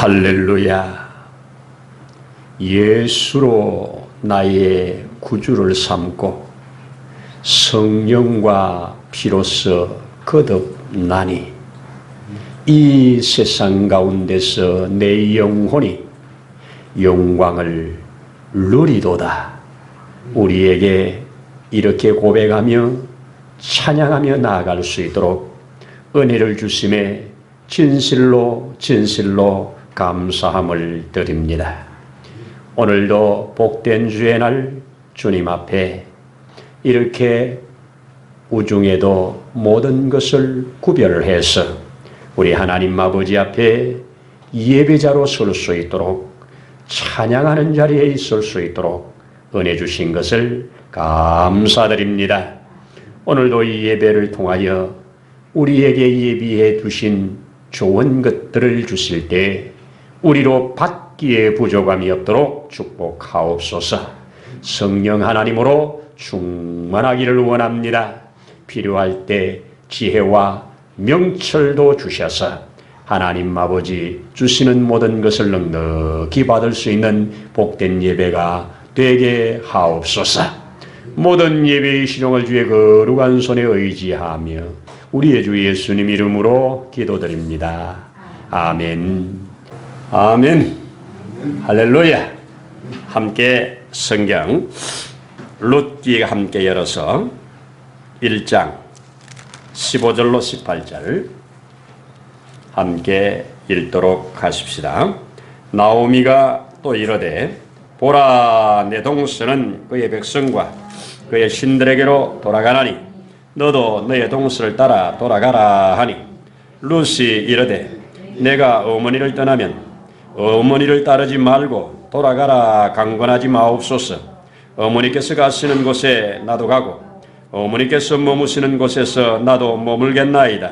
할렐루야. 예수로 나의 구주를 삼고 성령과 피로써 거듭나니 이 세상 가운데서 내 영혼이 영광을 누리도다. 우리에게 이렇게 고백하며 찬양하며 나아갈 수 있도록 은혜를 주심에 진실로 감사함을 드립니다. 오늘도 복된 주의 날 주님 앞에 이렇게 우중에도 모든 것을 구별해서 우리 하나님 아버지 앞에 예배자로 설 수 있도록 찬양하는 자리에 있을 수 있도록 은혜 주신 것을 감사드립니다. 오늘도 이 예배를 통하여 우리에게 예비해 두신 좋은 것들을 주실 때 우리로 받기에 부족함이 없도록 축복하옵소서. 성령 하나님으로 충만하기를 원합니다. 필요할 때 지혜와 명철도 주셔서 하나님 아버지 주시는 모든 것을 넉넉히 받을 수 있는 복된 예배가 되게 하옵소서. 모든 예배의 시종을 주의 거룩한 손에 의지하며 우리의 주 예수님 이름으로 기도드립니다. 아멘. 아멘. 할렐루야. 함께 성경 룻기 함께 열어서 1장 15절로 18절 함께 읽도록 하십시다. 나오미가 또 이르되 보라, 내 동서는 그의 백성과 그의 신들에게로 돌아가나니 너도 너의 동서를 따라 돌아가라 하니 룻이 이르되 내가 어머니를 떠나면 어머니를 따르지 말고 돌아가라 강권하지 마옵소서. 어머니께서 가시는 곳에 나도 가고 어머니께서 머무시는 곳에서 나도 머물겠나이다.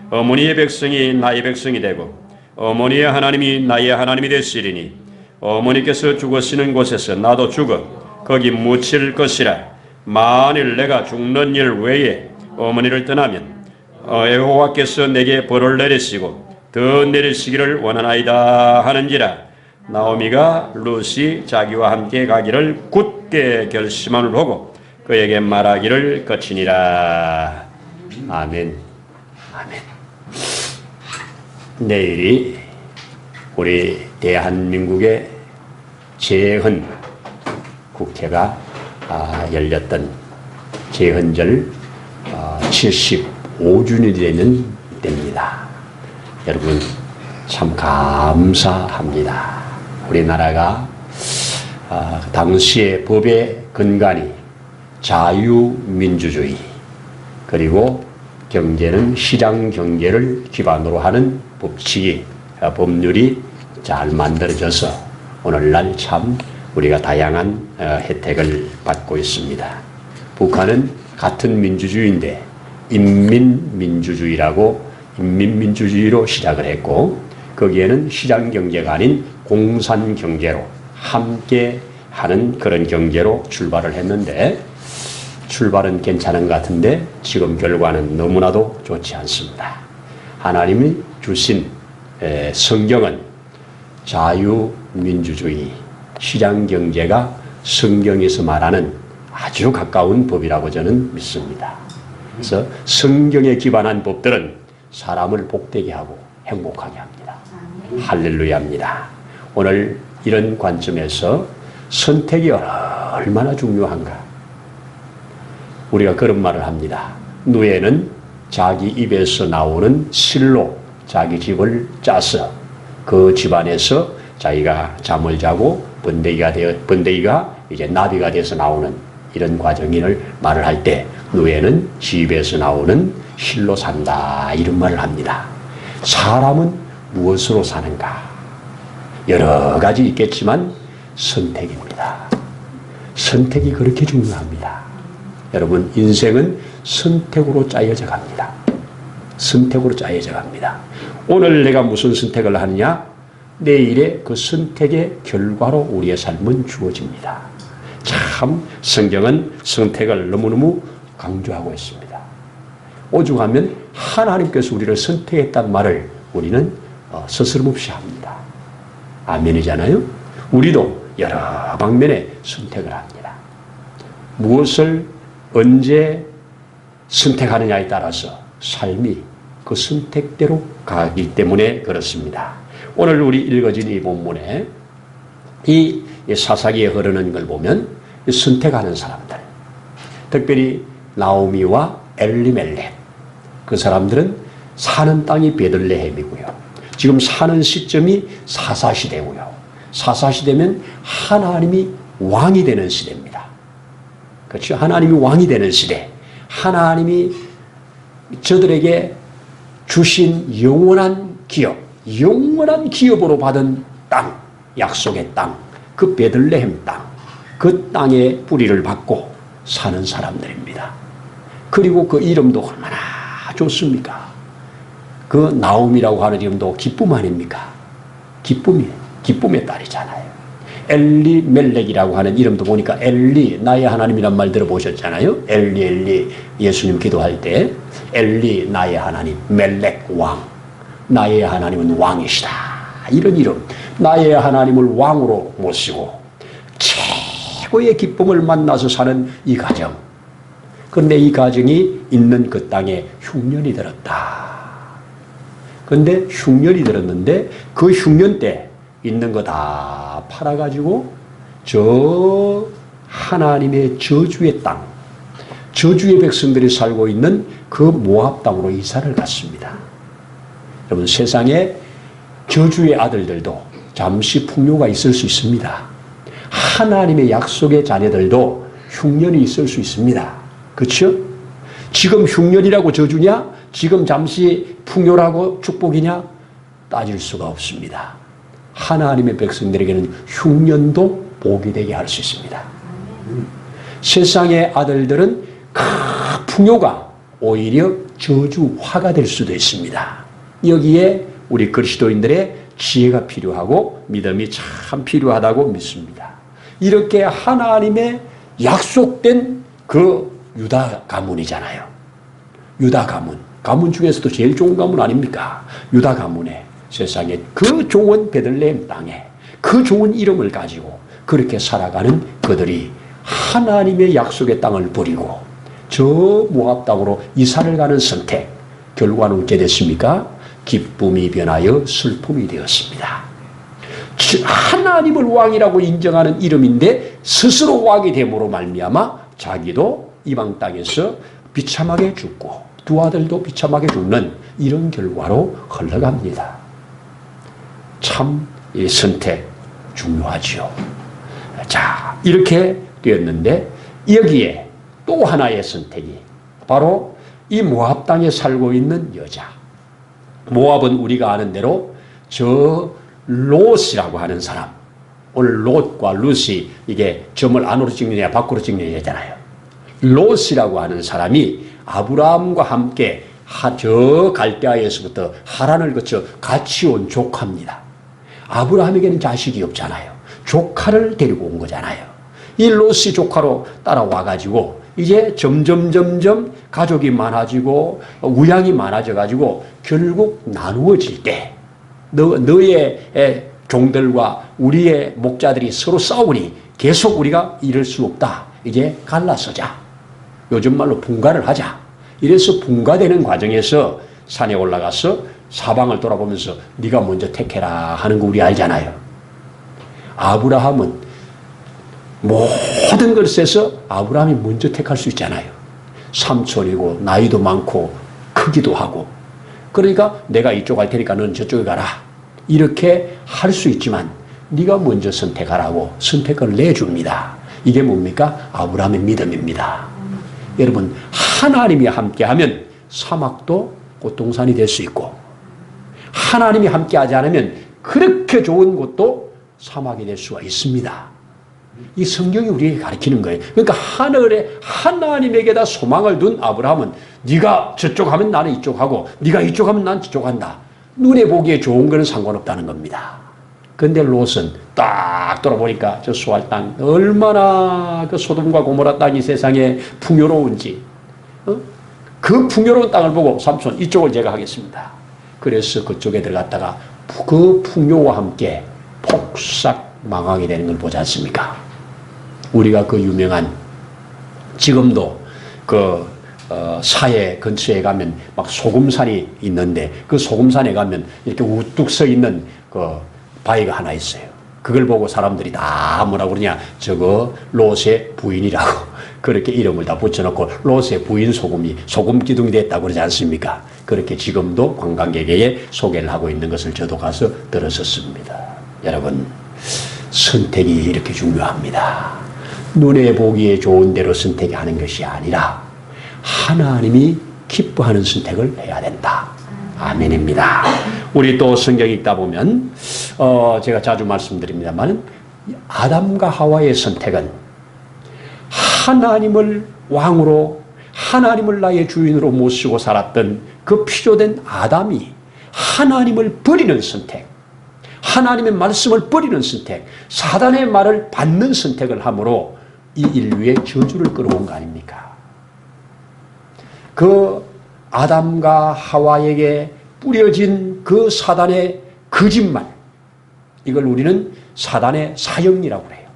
어머니의 백성이 나의 백성이 되고 어머니의 하나님이 나의 하나님이 되시리니 어머니께서 죽으시는 곳에서 나도 죽어 거기 묻힐 것이라. 만일 내가 죽는 일 외에 어머니를 떠나면 여호와께서 내게 벌을 내리시고 더 내리시기를 원하나이다 하는지라. 나오미가 룻이 자기와 함께 가기를 굳게 결심함을 보고 그에게 말하기를 거치니라. 아멘. 아멘. 내일이 우리 대한민국의 재헌 국회가 열렸던 재헌절 75주년이 되는 때입니다. 여러분 참 감사합니다. 우리나라가 당시의 법의 근간이 자유민주주의 그리고 경제는 시장 경제를 기반으로 하는 법칙이 법률이 잘 만들어져서 오늘날 참 우리가 다양한 혜택을 받고 있습니다. 북한은 같은 민주주의인데 인민민주주의라고 인민민주주의로 시작을 했고 거기에는 시장 경제가 아닌 공산 경제로 함께 하는 그런 경제로 출발을 했는데 출발은 괜찮은 것 같은데 지금 결과는 너무나도 좋지 않습니다. 하나님이 주신 성경은 자유민주주의 시장경제가 성경에서 말하는 아주 가까운 법이라고 저는 믿습니다. 그래서 성경에 기반한 법들은 사람을 복되게 하고 행복하게 합니다. 할렐루야입니다. 오늘 이런 관점에서 선택이 얼마나 중요한가. 우리가 그런 말을 합니다. 누에는 자기 입에서 나오는 실로 자기 집을 짜서 그 집안에서 자기가 잠을 자고 번데기가 이제 나비가 돼서 나오는 이런 과정을 말을 할 때 누에는 집에서 나오는 실로 산다 이런 말을 합니다. 사람은 무엇으로 사는가? 여러 가지 있겠지만 선택입니다. 선택이 그렇게 중요합니다. 여러분 인생은 선택으로 짜여져 갑니다. 선택으로 짜여져 갑니다. 오늘 내가 무슨 선택을 하느냐? 내일의 그 선택의 결과로 우리의 삶은 주어집니다. 참 성경은 선택을 너무너무 강조하고 있습니다. 오죽하면 하나님께서 우리를 선택했다는 말을 우리는 스스럼없이 합니다. 아멘이잖아요. 우리도 여러 방면에 선택을 합니다. 무엇을 언제 선택하느냐에 따라서 삶이 그 선택대로 가기 때문에 그렇습니다. 오늘 우리 읽어진 이 본문에 이 사사기에 흐르는 걸 보면 선택하는 사람들, 특별히 나오미와 엘리멜렉, 그 사람들은 사는 땅이 베들레헴이고요. 지금 사는 시점이 사사시대고요. 사사시대면 하나님이 왕이 되는 시대입니다. 그렇죠? 하나님이 왕이 되는 시대. 하나님이 저들에게 주신 영원한 기업으로 받은 땅, 약속의 땅, 그 베들레헴 땅, 그 땅에 뿌리를 받고 사는 사람들입니다. 그리고 그 이름도 얼마나 좋습니까? 그 나옴이라고 하는 이름도 기쁨 아닙니까? 기쁨의 딸이잖아요. 엘리멜렉이라고 하는 이름도 보니까 엘리, 나의 하나님이란 말 들어보셨잖아요. 엘리 예수님 기도할 때 엘리 나의 하나님, 멜렉 왕, 나의 하나님은 왕이시다. 이런 이름, 나의 하나님을 왕으로 모시고 최고의 기쁨을 만나서 사는 이 가정. 그런데 이 가정이 있는 그 땅에 흉년이 들었다. 그런데 흉년이 들었는데 그 흉년 때 있는 거 다 팔아가지고 저 하나님의 저주의 땅, 저주의 백성들이 살고 있는 그 모압 땅으로 이사를 갔습니다. 여러분, 세상에 저주의 아들들도 잠시 풍요가 있을 수 있습니다. 하나님의 약속의 자녀들도 흉년이 있을 수 있습니다. 그렇죠? 지금 흉년이라고 저주냐? 지금 잠시 풍요라고 축복이냐? 따질 수가 없습니다. 하나님의 백성들에게는 흉년도 복이 되게 할 수 있습니다. 세상의 아들들은 그 풍요가 오히려 저주화가 될 수도 있습니다. 여기에 우리 그리스도인들의 지혜가 필요하고 믿음이 참 필요하다고 믿습니다. 이렇게 하나님의 약속된 그 유다 가문이잖아요. 유다 가문. 가문 중에서도 제일 좋은 가문 아닙니까? 유다 가문에 세상에 그 좋은 베들레헴 땅에 그 좋은 이름을 가지고 그렇게 살아가는 그들이 하나님의 약속의 땅을 버리고 저 모압 땅으로 이사를 가는 선택. 결과는 어떻게 됐습니까? 기쁨이 변하여 슬픔이 되었습니다. 하나님을 왕이라고 인정하는 이름인데 스스로 왕이 됨으로 말미암아 자기도 이방 땅에서 비참하게 죽고 두 아들도 비참하게 죽는 이런 결과로 흘러갑니다. 참 이 선택 중요하지요. 자, 이렇게 되었는데 여기에 또 하나의 선택이 바로 이 모압 땅에 살고 있는 여자. 모압은 우리가 아는 대로 저 롯이라고 하는 사람. 오늘 롯과 룻이 이게 점을 안으로 찍느냐 밖으로 찍느냐잖아요. 롯이라고 하는 사람이 아브라함과 함께 저 갈대아에서부터 하란을 거쳐 같이 온 조카입니다. 아브라함에게는 자식이 없잖아요. 조카를 데리고 온 거잖아요. 이 롯이 조카로 따라와가지고 이제 점점 가족이 많아지고 우양이 많아져가지고 결국 나누어질 때 너의 종들과 우리의 목자들이 서로 싸우니 계속 우리가 이럴 수 없다. 이제 갈라서자. 요즘 말로 분가를 하자. 이래서 분가되는 과정에서 산에 올라가서 사방을 돌아보면서 네가 먼저 택해라 하는 거 우리 알잖아요. 아브라함은 모든 것에서 아브라함이 먼저 택할 수 있잖아요. 삼촌이고 나이도 많고 크기도 하고 그러니까 내가 이쪽 갈 테니까 너는 저쪽에 가라. 이렇게 할 수 있지만 네가 먼저 선택하라고 선택을 내줍니다. 이게 뭡니까? 아브라함의 믿음입니다. 여러분, 하나님이 함께하면 사막도 꽃동산이 될 수 있고 하나님이 함께하지 않으면 그렇게 좋은 곳도 사막이 될 수가 있습니다. 이 성경이 우리에게 가르치는 거예요. 그러니까 하늘에 하나님에게다 소망을 둔 아브라함은 네가 저쪽 하면 나는 이쪽 하고 네가 이쪽 하면 난 저쪽 한다. 눈에 보기에 좋은 거는 상관없다는 겁니다. 그런데 롯은 딱 돌아보니까 저 수알 땅 얼마나 그 소돔과 고모라 땅이 세상에 풍요로운지 그 풍요로운 땅을 보고 삼촌 이쪽을 제가 하겠습니다. 그래서 그쪽에 들어갔다가 그 풍요와 함께 폭삭 망하게 되는 걸 보지 않습니까? 우리가 그 유명한 지금도 그 사해 근처에 가면 막 소금산이 있는데 그 소금산에 가면 이렇게 우뚝 서 있는 그 바위가 하나 있어요. 그걸 보고 사람들이 다 뭐라고 그러냐, 저거 롯의 부인이라고 그렇게 이름을 다 붙여놓고 롯의 부인 소금 기둥이 됐다고 그러지 않습니까? 그렇게 지금도 관광객에게 소개를 하고 있는 것을 저도 가서 들었었습니다. 여러분, 선택이 이렇게 중요합니다. 눈에 보기에 좋은 대로 선택하는 것이 아니라 하나님이 기뻐하는 선택을 해야 된다. 아멘입니다. 우리 또 성경 읽다 보면 제가 자주 말씀드립니다만 아담과 하와의 선택은 하나님을 왕으로, 하나님을 나의 주인으로 모시고 살았던 그 피조된 아담이 하나님을 버리는 선택, 하나님의 말씀을 버리는 선택, 사단의 말을 받는 선택을 함으로 이 인류의 저주를 끌어온 거 아닙니까? 그 아담과 하와에게 뿌려진 그 사단의 거짓말, 이걸 우리는 사단의 사형이라고 해요.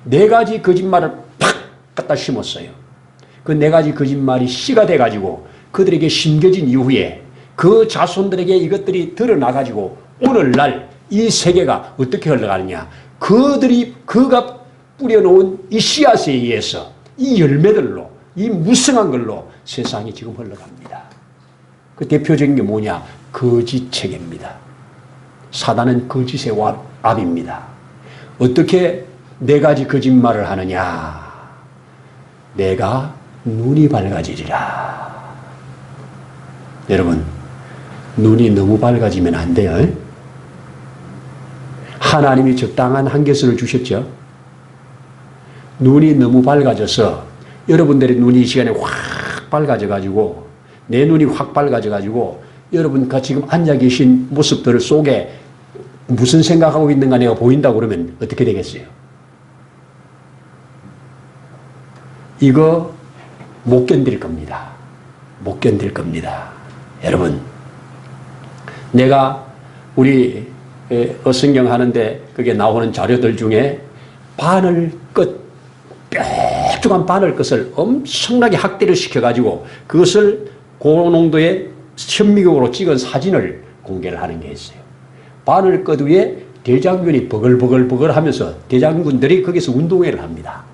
4가지 거짓말을 팍 갖다 심었어요. 그 4가지 거짓말이 씨가 돼가지고 그들에게 심겨진 이후에 그 자손들에게 이것들이 드러나가지고 오늘날 이 세계가 어떻게 흘러가느냐, 그가 뿌려놓은 이 씨앗에 의해서 이 열매들로, 이 무성한 걸로 세상이 지금 흘러갑니다. 그 대표적인 게 뭐냐? 거짓 체계입니다. 사단은 거짓의 압입니다. 어떻게 4가지 거짓말을 하느냐? 내가 눈이 밝아지리라. 여러분, 눈이 너무 밝아지면 안 돼요. 하나님이 적당한 한계선을 주셨죠. 눈이 너무 밝아져서 여러분들의 눈이 이 시간에 확 밝아져가지고, 내 눈이 확 밝아져가지고 여러분과 지금 앉아 계신 모습들 속에 무슨 생각하고 있는가 내가 보인다고 그러면 어떻게 되겠어요? 이거 못 견딜 겁니다. 못 견딜 겁니다. 여러분, 내가 우리 어성경 하는데 그게 나오는 자료들 중에 뾰족한 바늘끝을 엄청나게 확대를 시켜가지고 그것을 고농도의 현미경으로 찍은 사진을 공개를 하는 게 있어요. 바늘끝 위에 대장균이 버글버글 하면서 대장군들이 거기서 운동회를 합니다.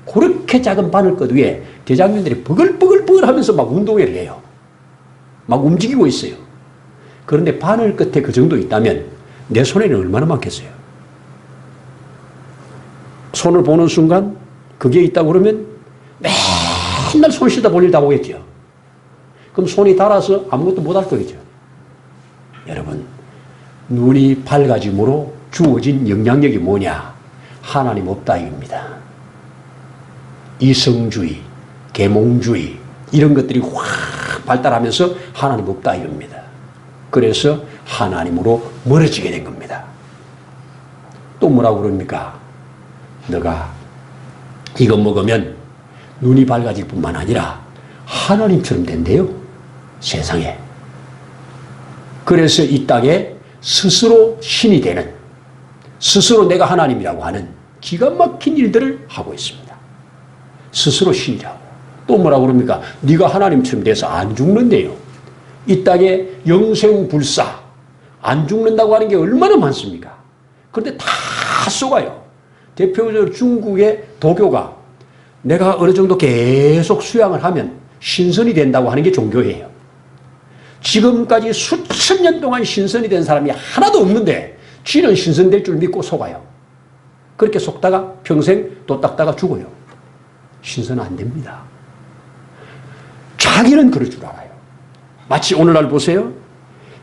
그렇게 작은 바늘끝 위에 대장균들이 버글버글 하면서 막 운동회를 해요. 막 움직이고 있어요. 그런데 바늘끝에 그 정도 있다면 내 손에는 얼마나 많겠어요? 손을 보는 순간 그게 있다고 그러면 맨날 손 씻다 볼 일 다 보겠죠. 그럼 손이 닳아서 아무것도 못할 거겠죠. 여러분, 눈이 밝아짐으로 주어진 영향력이 뭐냐? 하나님 없다 이겁니다. 이성주의, 계몽주의 이런 것들이 확 발달하면서 하나님 없다 이겁니다. 그래서 하나님으로 멀어지게 된 겁니다. 또 뭐라고 그럽니까? 너가 이거 먹으면 눈이 밝아질 뿐만 아니라 하나님처럼 된대요. 세상에. 그래서 이 땅에 스스로 신이 되는, 스스로 내가 하나님이라고 하는 기가 막힌 일들을 하고 있습니다. 스스로 신이라고. 또 뭐라고 그럽니까? 네가 하나님처럼 돼서 안 죽는데요. 이 땅에 영생불사, 안 죽는다고 하는 게 얼마나 많습니까? 그런데 다 속아요. 대표적으로 중국의 도교가 내가 어느 정도 계속 수양을 하면 신선이 된다고 하는 게 종교예요. 지금까지 수천 년 동안 신선이 된 사람이 하나도 없는데 쥐는 신선될 줄 믿고 속아요. 그렇게 속다가 평생 또 닦다가 죽어요. 신선 안 됩니다. 자기는 그럴 줄 알아요. 마치 오늘날 보세요.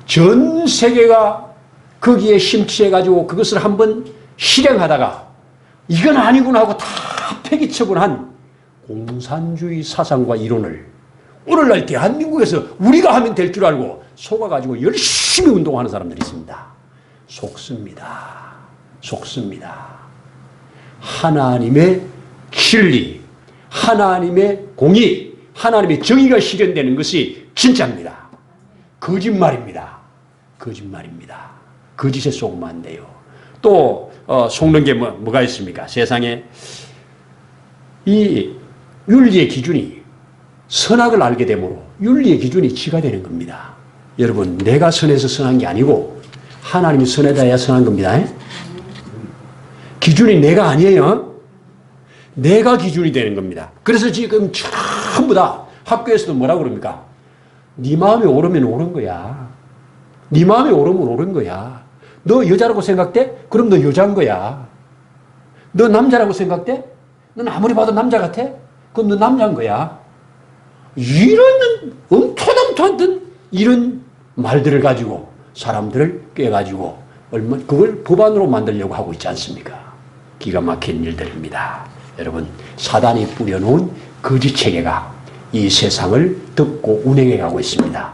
전 세계가 거기에 심취해가지고 그것을 한번 실행하다가 이건 아니구나 하고 다 폐기처분한 공산주의 사상과 이론을 오늘날 대한민국에서 우리가 하면 될 줄 알고 속아가지고 열심히 운동하는 사람들이 있습니다. 속습니다. 속습니다. 하나님의 진리, 하나님의 공의, 하나님의 정의가 실현되는 것이 진짜입니다. 거짓말입니다. 거짓말입니다. 거짓에 속으면 안 돼요. 또 속는 게 뭐가 있습니까? 세상에 이 윤리의 기준이 선악을 알게 되므로 윤리의 기준이 지가 되는 겁니다. 여러분, 내가 선해서 선한 게 아니고 하나님이 선하다 해야 선한 겁니다. 기준이 내가 아니에요. 내가 기준이 되는 겁니다. 그래서 지금 전부 다 학교에서도 뭐라고 그럽니까? 네 마음에 오르면 옳은 거야. 네 마음에 오르면 옳은 거야. 너 여자라고 생각돼? 그럼 너 여자인 거야. 너 남자라고 생각돼? 넌 아무리 봐도 남자 같아? 그럼 너 남자인 거야. 이런 엉터당토한 이런 말들을 가지고 사람들을 꿰가지고 그걸 법안으로 만들려고 하고 있지 않습니까? 기가 막힌 일들입니다. 여러분, 사단이 뿌려놓은 거짓 체계가 이 세상을 덮고 운행해 가고 있습니다.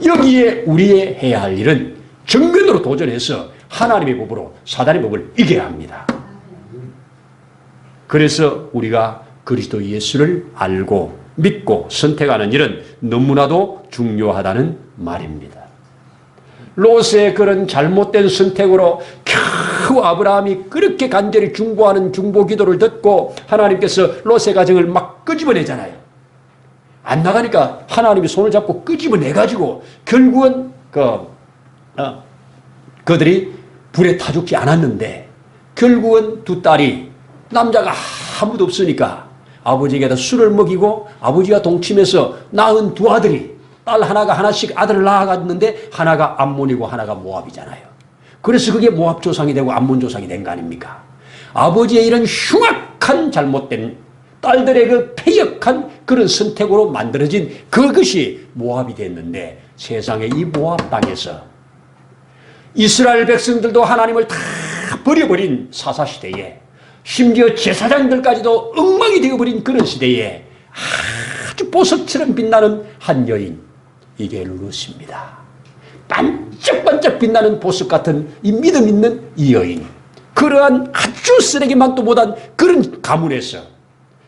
여기에 우리의 해야 할 일은 정면으로 도전해서 하나님의 법으로 사단의 법을 이겨야 합니다. 그래서 우리가 그리스도 예수를 알고 믿고 선택하는 일은 너무나도 중요하다는 말입니다. 롯의 그런 잘못된 선택으로 겨우 아브라함이 그렇게 간절히 중보하는 중보 기도를 듣고 하나님께서 롯의 가정을 막 끄집어내잖아요. 안 나가니까 하나님이 손을 잡고 끄집어내가지고 결국은 그들이 불에 타 죽지 않았는데 결국은 두 딸이 남자가 아무도 없으니까 아버지에게다 술을 먹이고 아버지가 동침해서 낳은 두 아들이 딸 하나가 하나씩 아들을 낳아갔는데 하나가 암몬이고 하나가 모압이잖아요. 그래서 그게 모압 조상이 되고 암몬 조상이 된 거 아닙니까? 아버지의 이런 흉악한 잘못된 딸들의 그 패역한 그런 선택으로 만들어진 그것이 모압이 됐는데 세상에 이 모압 땅에서 이스라엘 백성들도 하나님을 다 버려버린 사사시대에 심지어 제사장들까지도 엉망이 되어버린 그런 시대에 아주 보석처럼 빛나는 한 여인, 이게 룻입니다. 반짝반짝 빛나는 보석 같은 이 믿음 있는 이 여인, 그러한 아주 쓰레기만도 못한 그런 가문에서,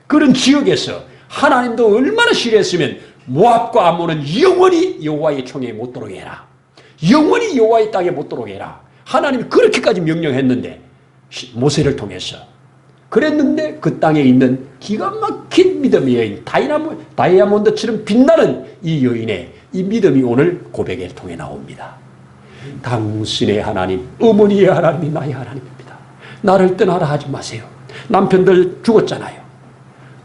그런 지역에서 하나님도 얼마나 싫어했으면 모압과 암몬은 영원히 여호와의 총에 못 들어오게 해라, 영원히 여호와의 땅에 못 들어오게 해라, 하나님이 그렇게까지 명령했는데 모세를 통해서 그랬는데 그 땅에 있는 기가 막힌 믿음의 여인, 다이아몬드처럼 빛나는 이 여인의 이 믿음이 오늘 고백을 통해 나옵니다. 당신의 하나님, 어머니의 하나님이 나의 하나님입니다. 나를 떠나라 하지 마세요. 남편들 죽었잖아요.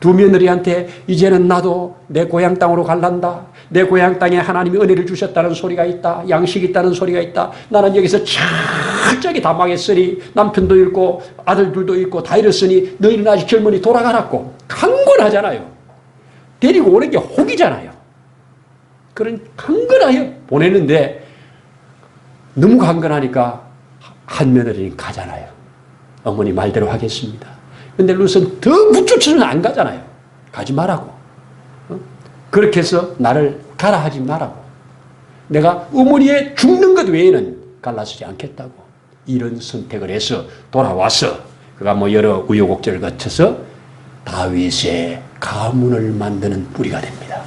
두 며느리한테 이제는 나도 내 고향 땅으로 갈란다. 내 고향 땅에 하나님이 은혜를 주셨다는 소리가 있다. 양식이 있다는 소리가 있다. 나는 여기서 철저하게 다 망했으니 남편도 잃고 아들들도 잃고 다 잃었으니 너희는 아직 젊으니 돌아가라고 강권하잖아요. 데리고 오는 게 혹이잖아요. 그런 강건하여 보내는데 너무 강건하니까 한 며느리는 가잖아요. 어머니 말대로 하겠습니다. 근데 룻은 더 무쫓으면 안 가잖아요. 가지 말라고. 그렇게 해서 나를 가라 하지 말라고. 내가 어머니의 죽는 것 외에는 갈라서지 않겠다고. 이런 선택을 해서 돌아와서 그가 뭐 여러 우여곡절을 거쳐서 다윗의 가문을 만드는 뿌리가 됩니다.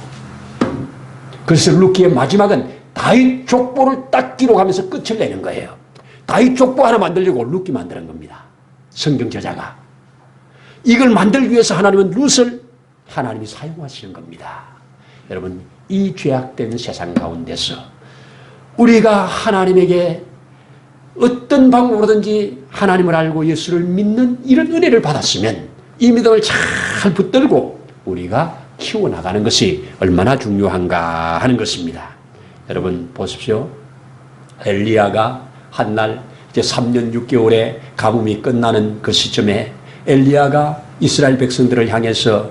그래서 룻기의 마지막은 다윗 족보를 딱 기록하면서 끝을 내는 거예요. 다윗 족보 하나 만들려고 룻기 만드는 겁니다. 성경 저자가. 이걸 만들기 위해서 하나님은 룻을 하나님이 사용하시는 겁니다. 여러분, 이 죄악된 세상 가운데서 우리가 하나님에게 어떤 방법으로든지 하나님을 알고 예수를 믿는 이런 은혜를 받았으면 이 믿음을 잘 붙들고 우리가 키워나가는 것이 얼마나 중요한가 하는 것입니다. 여러분 보십시오. 엘리야가 한날 이제 3년 6개월의 가뭄이 끝나는 그 시점에 엘리야가 이스라엘 백성들을 향해서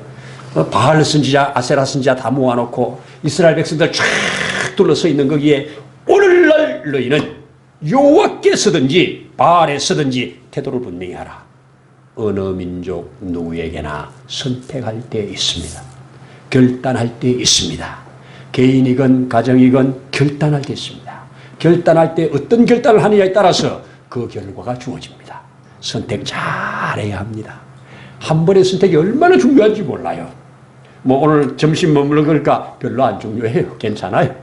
바알 선지자, 아세라 선지자 다 모아놓고 이스라엘 백성들 쫙 둘러서 있는 거기에 오늘날 너희는 여호와께 서든지 바알에 서든지 태도를 분명히 하라. 어느 민족 누구에게나 선택할 때 있습니다. 결단할 때 있습니다. 개인이건 가정이건 결단할 때 있습니다. 결단할 때 어떤 결단을 하느냐에 따라서 그 결과가 주어집니다. 선택 잘해야 합니다. 한 번의 선택이 얼마나 중요한지 몰라요. 뭐 오늘 점심 뭐 먹을까 별로 안 중요해요. 괜찮아요.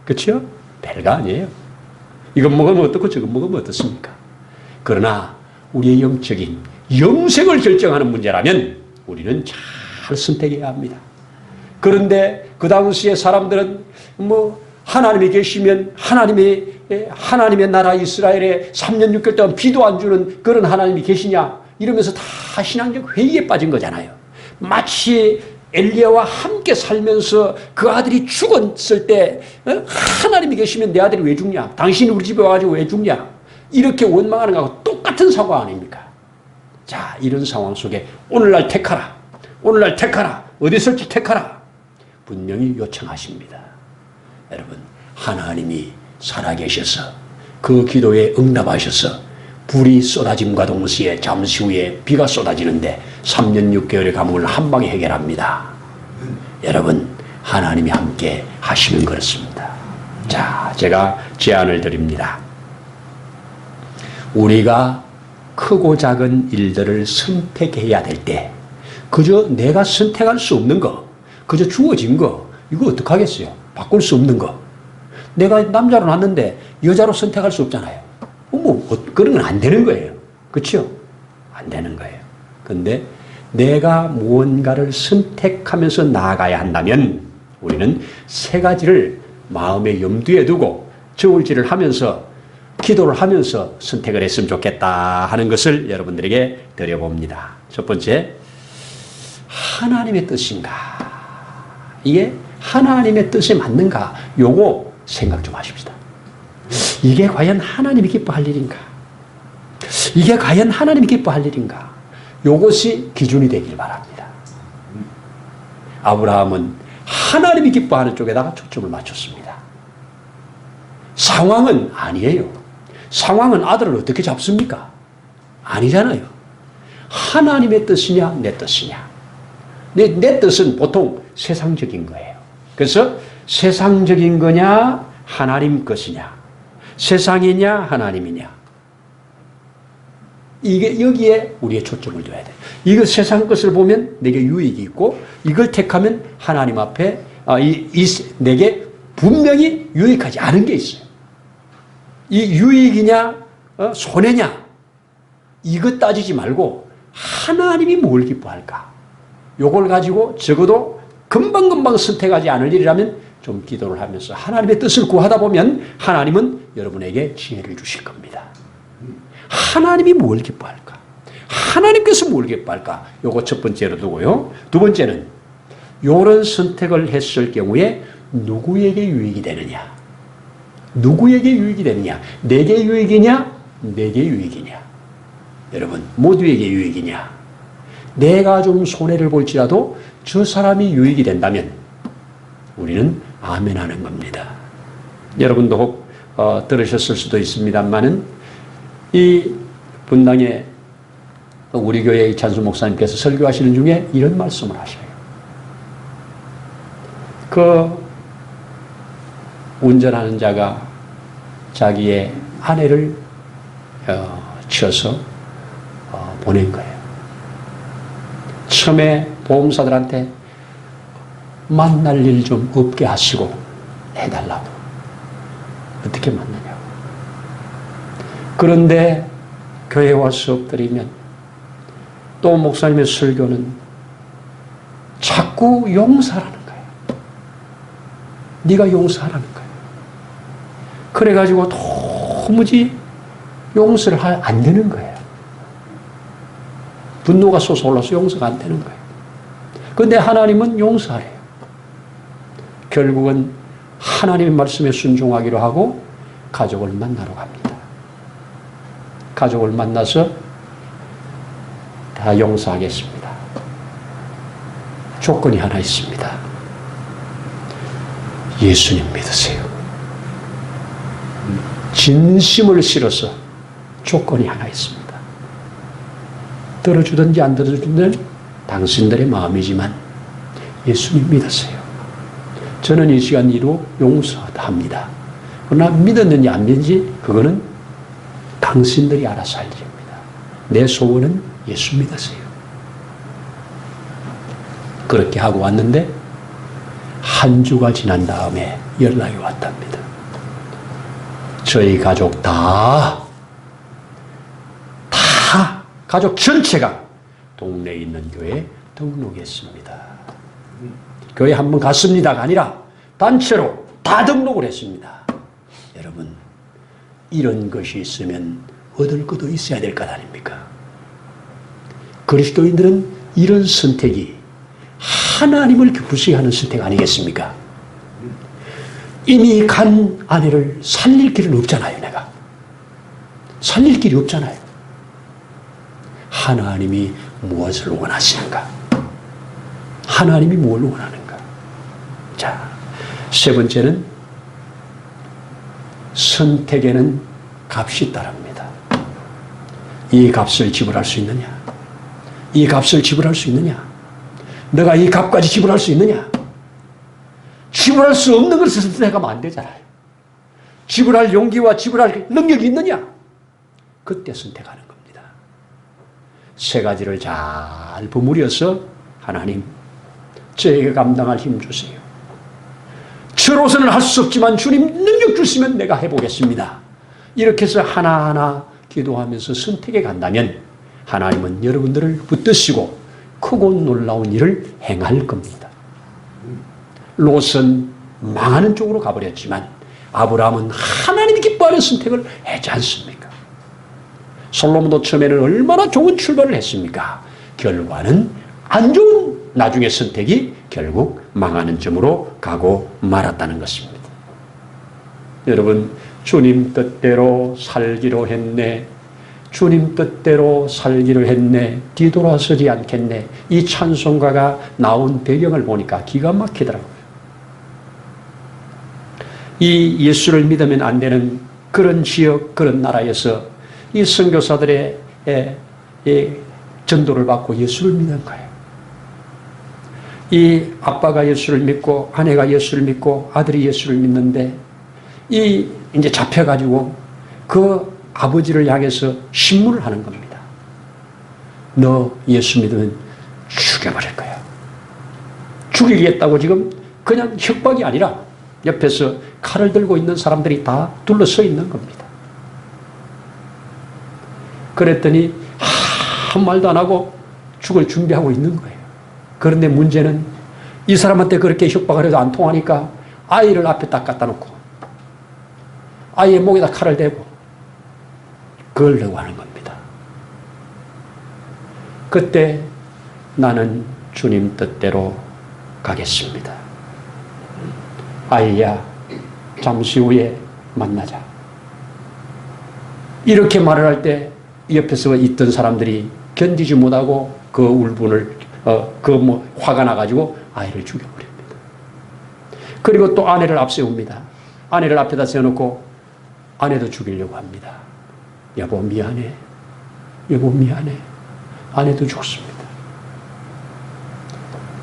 그렇죠? 별거 아니에요. 이건 먹으면 어떻고 저건 먹으면 어떻습니까? 그러나 우리의 영적인 영생을 결정하는 문제라면 우리는 잘 선택해야 합니다. 그런데 그 당시에 사람들은 하나님이 계시면 하나님의 나라 이스라엘에 3년 6개월 동안 비도 안 주는 그런 하나님이 계시냐 이러면서 다 신앙적 회의에 빠진 거잖아요. 마치 엘리야와 함께 살면서 그 아들이 죽었을 때 하나님이 계시면 내 아들이 왜 죽냐? 당신이 우리 집에 와가지고 왜 죽냐? 이렇게 원망하는 거하고 똑같은 사고 아닙니까? 자, 이런 상황 속에 오늘날 택하라. 오늘날 택하라. 어디 있을지 택하라. 분명히 요청하십니다. 여러분, 하나님이 살아계셔서 그 기도에 응답하셔서 불이 쏟아짐과 동시에 잠시 후에 비가 쏟아지는데 3년 6개월의 가뭄을 한 방에 해결합니다. 여러분, 하나님이 함께 하시면 그렇습니다. 자, 제가 제안을 드립니다. 우리가 크고 작은 일들을 선택해야 될 때 그저 내가 선택할 수 없는 거, 그저 주어진 거, 이거 어떡하겠어요? 바꿀 수 없는 거. 내가 남자로 낳았는데 여자로 선택할 수 없잖아요. 그런 건 안 되는 거예요. 그렇죠? 안 되는 거예요. 근데 내가 무언가를 선택하면서 나아가야 한다면 우리는 세 가지를 마음에 염두에 두고 저울질을 하면서 기도를 하면서 선택을 했으면 좋겠다 하는 것을 여러분들에게 드려봅니다. 첫 번째, 하나님의 뜻인가? 이게 하나님의 뜻에 맞는가? 요거 생각 좀 하십시다. 이게 과연 하나님이 기뻐할 일인가? 이게 과연 하나님이 기뻐할 일인가? 요것이 기준이 되길 바랍니다. 아브라함은 하나님이 기뻐하는 쪽에다가 초점을 맞췄습니다. 상황은 아니에요. 상황은 아들을 어떻게 잡습니까? 아니잖아요. 하나님의 뜻이냐 내 뜻이냐. 내 뜻은 보통 세상적인 거예요. 그래서 세상적인 거냐 하나님 것이냐, 세상이냐 하나님이냐, 이게 여기에 우리의 초점을 둬야 돼요. 이거 세상 것을 보면 내게 유익이 있고 이걸 택하면 하나님 앞에 내게 분명히 유익하지 않은 게 있어요. 이 유익이냐 손해냐 이것 따지지 말고 하나님이 뭘 기뻐할까, 요걸 가지고 적어도 금방금방 선택하지 않을 일이라면 좀 기도를 하면서 하나님의 뜻을 구하다 보면 하나님은 여러분에게 지혜를 주실 겁니다. 하나님이 뭘 기뻐할까? 하나님께서 뭘 기뻐할까? 요거 첫 번째로 두고요. 두 번째는 요런 선택을 했을 경우에 누구에게 유익이 되느냐? 누구에게 유익이 되느냐? 내게 유익이냐? 내게 유익이냐? 여러분, 모두에게 유익이냐? 내가 좀 손해를 볼지라도 저 사람이 유익이 된다면 우리는 아멘 하는 겁니다. 여러분도 혹 들으셨을 수도 있습니다만은 이 분당에 우리 교회의 이찬수 목사님께서 설교하시는 중에 이런 말씀을 하셔요. 그 운전하는 자가 자기의 아내를 치어서 보낸 거예요. 처음에 보험사들한테 만날 일 좀 없게 하시고 해달라고. 어떻게 만나냐고. 그런데 교회에 와서 수업 드리면 또 목사님의 설교는 자꾸 용서하라는 거예요. 네가 용서하라는 거예요. 그래가지고 도무지 용서를 안 되는 거예요. 분노가 솟아올라서 용서가 안 되는 거예요. 그런데 하나님은 용서하래요. 결국은 하나님의 말씀에 순종하기로 하고 가족을 만나러 갑니다. 가족을 만나서 다 용서하겠습니다. 조건이 하나 있습니다. 예수님 믿으세요. 진심을 실어서 조건이 하나 있습니다. 들어주든지 안 들어주든 당신들의 마음이지만 예수님 믿으세요. 저는 이 시간 이로 용서합니다. 그러나 믿었는지 안 믿는지 그거는 당신들이 알아서 할 일입니다. 내 소원은 예수 믿으세요. 그렇게 하고 왔는데 한 주가 지난 다음에 연락이 왔답니다. 저희 가족 다 가족 전체가 동네에 있는 교회에 등록했습니다. 교회 한번 갔습니다가 아니라 단체로 다 등록을 했습니다. 여러분, 이런 것이 있으면 얻을 것도 있어야 될 것 아닙니까? 그리스도인들은 이런 선택이 하나님을 기쁘시게 하는 선택 아니겠습니까? 이미 간 아내를 살릴 길은 없잖아요. 내가 살릴 길이 없잖아요. 하나님이 무엇을 원하시는가? 하나님이 뭘 원하는가? 자, 세 번째는 선택에는 값이 따릅니다. 이 값을 지불할 수 있느냐? 이 값을 지불할 수 있느냐? 너가 이 값까지 지불할 수 있느냐? 지불할 수 없는 것을 선택하면 안 되잖아요. 지불할 용기와 지불할 능력이 있느냐? 그때 선택하는 겁니다. 세 가지를 잘 버무려서 하나님, 저에게 감당할 힘 주세요. 저로서는 할 수 없지만 주님 능력 주시면 내가 해보겠습니다. 이렇게 해서 하나하나 기도하면서 선택해 간다면 하나님은 여러분들을 붙드시고 크고 놀라운 일을 행할 겁니다. 롯은 망하는 쪽으로 가버렸지만 아브라함은 하나님이 기뻐하는 선택을 하지 않습니까? 솔로몬도 처음에는 얼마나 좋은 출발을 했습니까? 결과는 안 좋은 나중의 선택이 결국 망하는 점으로 가고 말았다는 것입니다. 여러분, 주님 뜻대로 살기로 했네. 주님 뜻대로 살기로 했네. 뒤돌아서지 않겠네. 이 찬송가가 나온 배경을 보니까 기가 막히더라고요. 이 예수를 믿으면 안 되는 그런 지역, 그런 나라에서 이 선교사들의 전도를 받고 예수를 믿는 거예요. 이 아빠가 예수를 믿고 아내가 예수를 믿고 아들이 예수를 믿는데 이제 잡혀가지고 그 아버지를 향해서 신문을 하는 겁니다. 너 예수 믿으면 죽여버릴 거야. 죽이겠다고 지금 그냥 협박이 아니라 옆에서 칼을 들고 있는 사람들이 다 둘러서 있는 겁니다. 그랬더니 한 말도 안 하고 죽을 준비하고 있는 거예요. 그런데 문제는 이 사람한테 그렇게 협박을 해도 안 통하니까 아이를 앞에 딱 갖다 놓고 아이의 목에다 칼을 대고 그러려고 하는 겁니다. 그때 나는 주님 뜻대로 가겠습니다. 아이야, 잠시 후에 만나자. 이렇게 말을 할 때 옆에서 있던 사람들이 견디지 못하고 그 울분을 화가 나가지고 아이를 죽여버립니다. 그리고 또 아내를 앞세웁니다. 아내를 앞에다 세워놓고 아내도 죽이려고 합니다. 여보 미안해. 여보 미안해. 아내도 죽습니다.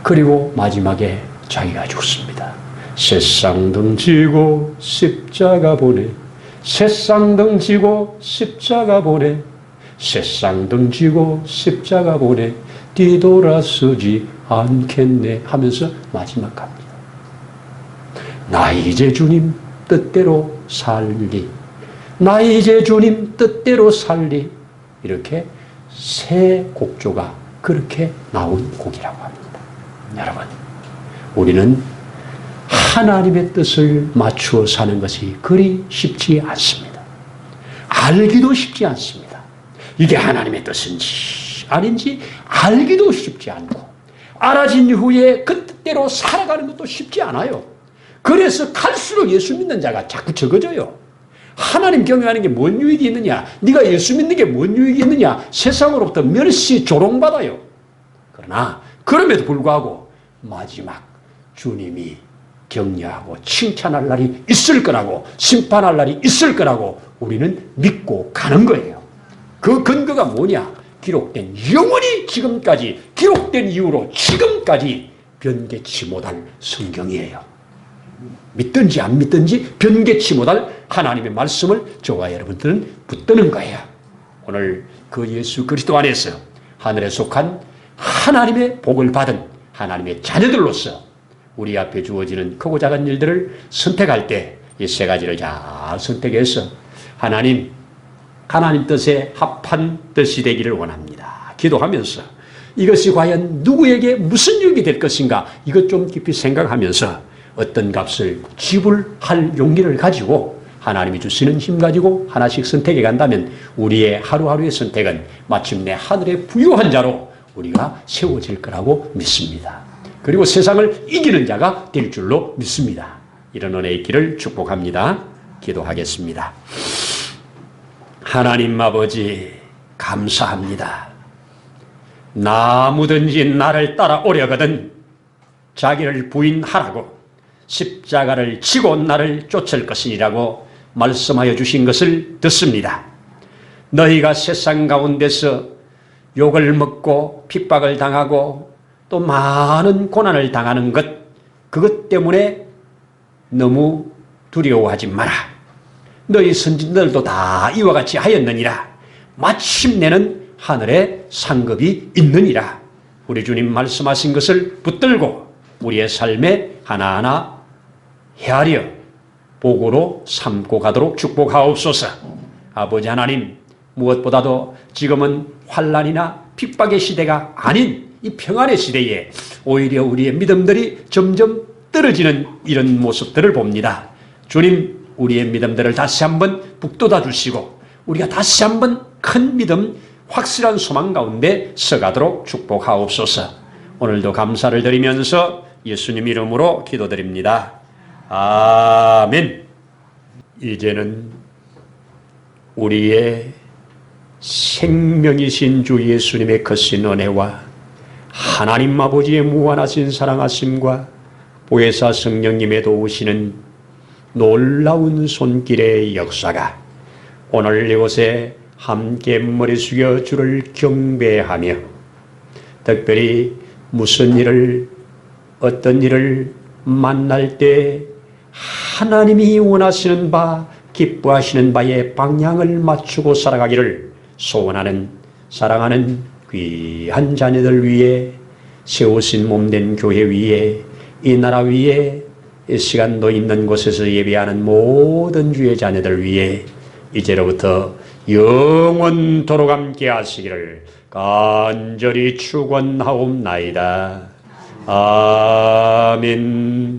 그리고 마지막에 자기가 죽습니다. 새쌍등 지고 십자가 보내. 새쌍등 지고 십자가 보내. 새쌍등 지고 십자가 보내. 뒤돌아서지 않겠네 하면서 마지막 갑니다. 나 이제 주님 뜻대로 살리. 나 이제 주님 뜻대로 살리. 이렇게 세 곡조가 그렇게 나온 곡이라고 합니다. 여러분, 우리는 하나님의 뜻을 맞추어 사는 것이 그리 쉽지 않습니다. 알기도 쉽지 않습니다. 이게 하나님의 뜻인지 아닌지 알기도 쉽지 않고 알아진 이후에 그 뜻대로 살아가는 것도 쉽지 않아요. 그래서 갈수록 예수 믿는 자가 자꾸 적어져요. 하나님 경외하는 게 뭔 유익이 있느냐? 네가 예수 믿는 게 뭔 유익이 있느냐? 세상으로부터 멸시 조롱받아요. 그러나 그럼에도 불구하고 마지막 주님이 격려하고 칭찬할 날이 있을 거라고 심판할 날이 있을 거라고 우리는 믿고 가는 거예요. 그 근거가 뭐냐? 기록된 영원히 지금까지 기록된 이후로 지금까지 변개치 못할 성경이에요. 믿든지 안 믿든지 변개치 못할 하나님의 말씀을 저와 여러분들은 붙드는 거예요. 오늘 그 예수 그리스도 안에서 하늘에 속한 하나님의 복을 받은 하나님의 자녀들로서 우리 앞에 주어지는 크고 작은 일들을 선택할 때 이 세 가지를 잘 선택해서 하나님 뜻에 합한 뜻이 되기를 원합니다. 기도하면서 이것이 과연 누구에게 무슨 유익이 될 것인가 이것 좀 깊이 생각하면서 어떤 값을 지불할 용기를 가지고 하나님이 주시는 힘 가지고 하나씩 선택해 간다면 우리의 하루하루의 선택은 마침내 하늘의 부유한 자로 우리가 세워질 거라고 믿습니다. 그리고 세상을 이기는 자가 될 줄로 믿습니다. 이런 은혜의 있기를 축복합니다. 기도하겠습니다. 하나님 아버지 감사합니다. 나무든지 나를 따라오려거든 자기를 부인하라고 십자가를 지고 나를 쫓을 것이라고 말씀하여 주신 것을 듣습니다. 너희가 세상 가운데서 욕을 먹고 핍박을 당하고 또 많은 고난을 당하는 것 그것 때문에 너무 두려워하지 마라. 너희 선진들도 다 이와 같이 하였느니라. 마침내는 하늘에 상급이 있느니라. 우리 주님 말씀하신 것을 붙들고 우리의 삶에 하나하나 헤아려 복으로 삼고 가도록 축복하옵소서. 아버지 하나님 무엇보다도 지금은 환난이나 핍박의 시대가 아닌 이 평안의 시대에 오히려 우리의 믿음들이 점점 떨어지는 이런 모습들을 봅니다. 주님 우리의 믿음들을 다시 한번 북돋아 주시고 우리가 다시 한번 큰 믿음 확실한 소망 가운데 서가도록 축복하옵소서. 오늘도 감사를 드리면서 예수님 이름으로 기도드립니다. 아멘. 이제는 우리의 생명이신 주 예수님의 거신 은혜와 하나님 아버지의 무한하신 사랑하심과 보혜사 성령님의 도우시는 놀라운 손길의 역사가 오늘 이곳에 함께 머리 숙여 주를 경배하며 특별히 무슨 일을 어떤 일을 만날 때 하나님이 원하시는 바 기뻐하시는 바에 방향을 맞추고 살아가기를 소원하는 사랑하는 귀한 자녀들 위해 세우신 몸된 교회 위에 이 나라 위에 이 시간도 있는 곳에서 예배하는 모든 주의 자녀들 위해 이제로부터 영원토록 함께 하시기를 간절히 축원하옵나이다. 아멘.